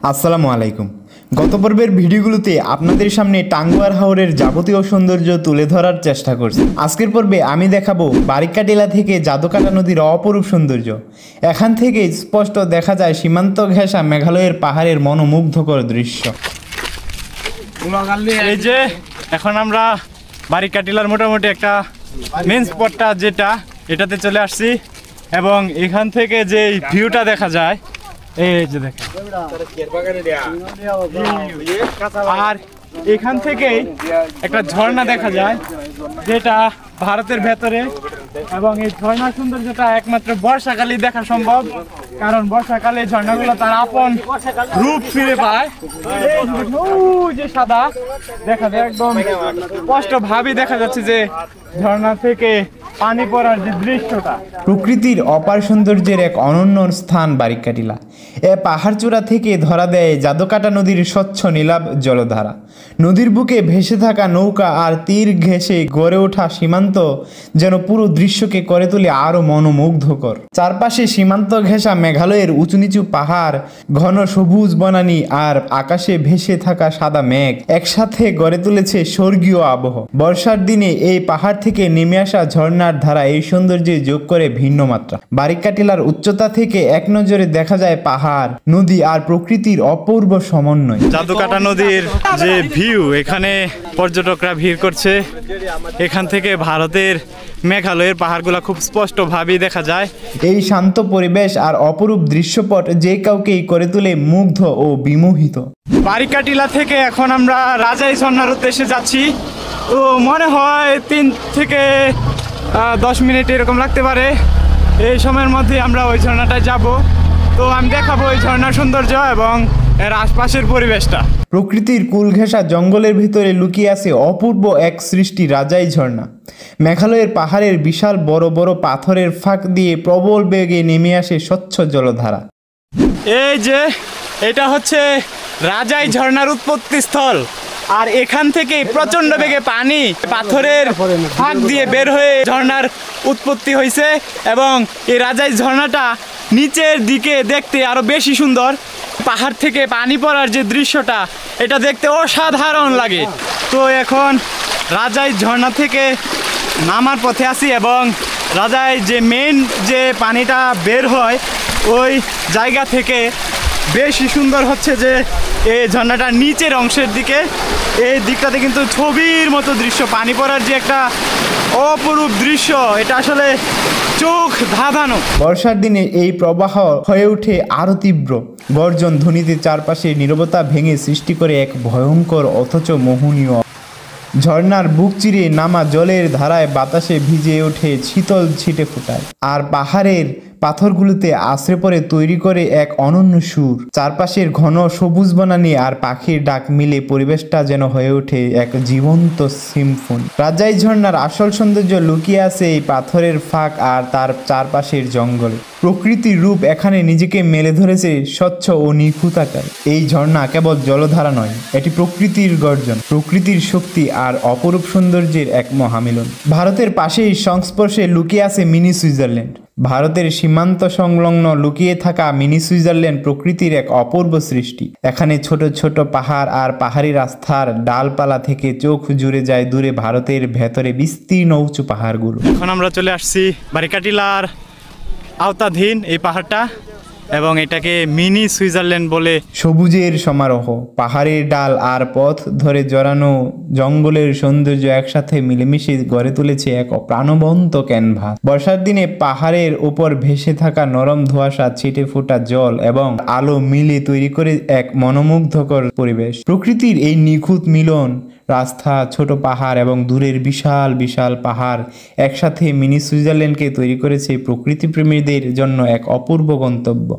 আসসালামু আলাইকুম। গত পর্বের ভিডিওগুলোতে আপনাদের সামনে টাঙ্গুয়ার হাওরের যাবতীয় সৌন্দর্য তুলে ধরার চেষ্টা করছি। আজকের পর্বে আমি দেখাবো বারিকাটিলা থেকে জাদুকাটা নদীর অপরূপ সৌন্দর্য। এখান থেকে স্পষ্ট দেখা যায় সীমান্ত ঘেঁষা মেঘালয়ের পাহাড়ের মনোমুগ্ধকর দৃশ্য। এই যে এখন আমরা বারিকাটিলার মোটামুটি একটা মেন স্পটটা যেটা এটাতে চলে আসছি এবং এখান থেকে যে ভিউটা দেখা যায় এই যে দেখেন, আর এখান থেকে একটা ঝর্ণা দেখা যায় যেটা ভারতের ভেতরে, এবং এই ঝর্ণার সৌন্দর্যটা একমাত্র বর্ষাকালে দেখা সম্ভব, কারণ বর্ষাকালে ঝর্ণাগুলো তার আপন রূপ ফিরে পায়। যে সাদা দেখা যায়, একদম স্পষ্ট ভাবে দেখা যাচ্ছে যে ঝর্ণা থেকে পানি পড়ার যে দৃশ্যটা। প্রকৃতির অপার সৌন্দর্যের এক অনন্য স্থান বারিকাটিলা। এ পাহাড়চূড়া থেকে ধরা দেয় জাদুকাটা নদীর স্বচ্ছ নীলাভ জলধারা। নদীর বুকে ভেসে থাকা নৌকা আর তীর ঘেঁষে গড়ে ওঠা সীমান্ত যেন পুরো দৃশ্যকে করে তোলে আরও মনোমুগ্ধকর। চারপাশে সীমান্ত ঘেঁষা মেঘালয়ের উঁচু নিচু পাহাড়, ঘন সবুজ বনানী আর আকাশে ভেসে থাকা সাদা মেঘ একসাথে গড়ে তুলেছে স্বর্গীয় আবহ। বর্ষার দিনে এই পাহাড় থেকে নেমে আসা ঝর্ণার ধারা এই সৌন্দর্যে যোগ করে ভিন্ন মাত্রা। বারিকাটিলার উচ্চতা থেকে এক নজরে দেখা যায় পাহাড়, নদী আর প্রকৃতির অপূর্ব সমন্বয়। জাদুকাটা নদীর যে ভিউ, এখানে পর্যটকরা ভিড় করছে। এখান থেকে ভারতের মেঘালয়ের পাহাড়গুলো খুব স্পষ্ট ভাবেই দেখা যায়। এই শান্ত পরিবেশ আর অপরূপ দৃশ্যপট যে কাউকেই করে তোলে মুগ্ধ ও বিমোহিত। বারিকাটিলা থেকে এখন আমরা রাজাই ঝর্ণার উদ্দেশ্যে যাচ্ছি। তো মনে হয় 3 থেকে 10 মিনিট এরকম লাগতে পারে। এই সময়ের মধ্যে আমরা ওই ঝর্ণাটায় যাব। তো আমি দেখাবো ওই ঝর্ণার সৌন্দর্য এবং এর আশপাশের পরিবেশটা। প্রকৃতির কুল ঘেঁষা জঙ্গলের ভিতরে লুকিয়ে আছে অপূর্ব এক সৃষ্টি রাজাই ঝর্ণা। মেঘালয়ের পাহাড়ের বিশাল বড় বড় পাথরের ফাঁক দিয়ে প্রবল বেগে নেমে আসে স্বচ্ছ জলধারা। এই যে এটা হচ্ছে রাজাই ঝর্ণার উৎপত্তি স্থল, আর এখান থেকে প্রচন্ড বেগে পানি পাথরের ফাঁক দিয়ে বের হয়ে ঝর্ণার উৎপত্তি হয়েছে, এবং এই রাজাই ঝর্ণাটা নিচের দিকে দেখতে আরো বেশি সুন্দর। পাহাড় থেকে পানি পড়ার যে দৃশ্যটা, এটা দেখতে অসাধারণ লাগে। তো এখন রাজাই ঝর্ণা থেকে নামার পথে আছি, এবং রাজাই যে মেন যে পানিটা বের হয় ওই জায়গা থেকে বেশি সুন্দর হচ্ছে যে এই ঝর্ণাটা নিচের অংশের দিকে, এই দিকটাতে কিন্তু ছবির মতো দৃশ্য, পানি পড়ার যে একটা অপরূপ দৃশ্য, এটা আসলে চোখ ধাঁধানো। বর্ষার দিনে এই প্রবাহ হয়ে ওঠে আরো তীব্র। গর্জন ধ্বনিতে চারপাশে নীরবতা ভেঙে সৃষ্টি করে এক ভয়ঙ্কর অথচ মোহনীয়। ঝর্ণার বুক চিরে নামা জলের ধারায় বাতাসে ভিজে ওঠে শীতল ছিটে ফোটায়, আর পাহাড়ের পাথরগুলোতে আশ্রে পড়ে তৈরি করে এক অনন্য সুর। চারপাশের ঘন সবুজ বনানী আর পাখির ডাক মিলে পরিবেশটা যেন হয়ে ওঠে এক জীবন্ত সিম্ফনি। রাজাই ঝর্ণার আসল সৌন্দর্য লুকিয়ে আছে এই পাথরের ফাঁক আর তার চারপাশের জঙ্গলে। প্রকৃতির রূপ এখানে নিজেকে মেলে ধরেছে স্বচ্ছ ও নিখুঁত আকারে। এই ঝর্ণা কেবল জলধারা নয়, এটি প্রকৃতির গর্জন, প্রকৃতির শক্তি আর অপরূপ সৌন্দর্যের এক মহামিলন। ভারতের পাশেই সংস্পর্শে লুকিয়ে আছে মিনি সুইজারল্যান্ড। ভারতের সীমান্ত সংলগ্ন লুকিয়ে থাকা মিনি সুইজারল্যান্ড প্রকৃতির এক অপূর্ব সৃষ্টি। এখানে ছোট ছোট পাহাড় আর পাহাড়ি রাস্তার ডালপালা থেকে চোখ জুড়ে যায় দূরে ভারতের ভেতরে বিস্তীর্ণ উঁচু পাহাড়গুলো। এখন আমরা চলে আসছি বারিকাটিলার আওতাধীন এই পাহাড়টা, এবং এটাকে মিনি সুইজারল্যান্ড বলে। সবুজের সমারোহ, পাহাড়ের ডাল আর পথ ধরে জড়ানো জঙ্গলের সৌন্দর্য একসাথে মিলেমিশে গড়ে তুলেছে এক প্রাণবন্ত ক্যানভাস। বর্ষার দিনে পাহাড়ের উপর ভেসে থাকা নরম ধোঁয়াশা, ছিটে ফোটা জল এবং আলো মিলে তৈরি করে এক মনোমুগ্ধকর পরিবেশ। প্রকৃতির এই নিখুঁত মিলন, রাস্তা, ছোট পাহাড় এবং দূরের বিশাল বিশাল পাহাড় একসাথে মিনি সুইজারল্যান্ডকে তৈরি করেছে প্রকৃতিপ্রেমীদের জন্য এক অপূর্ব গন্তব্য।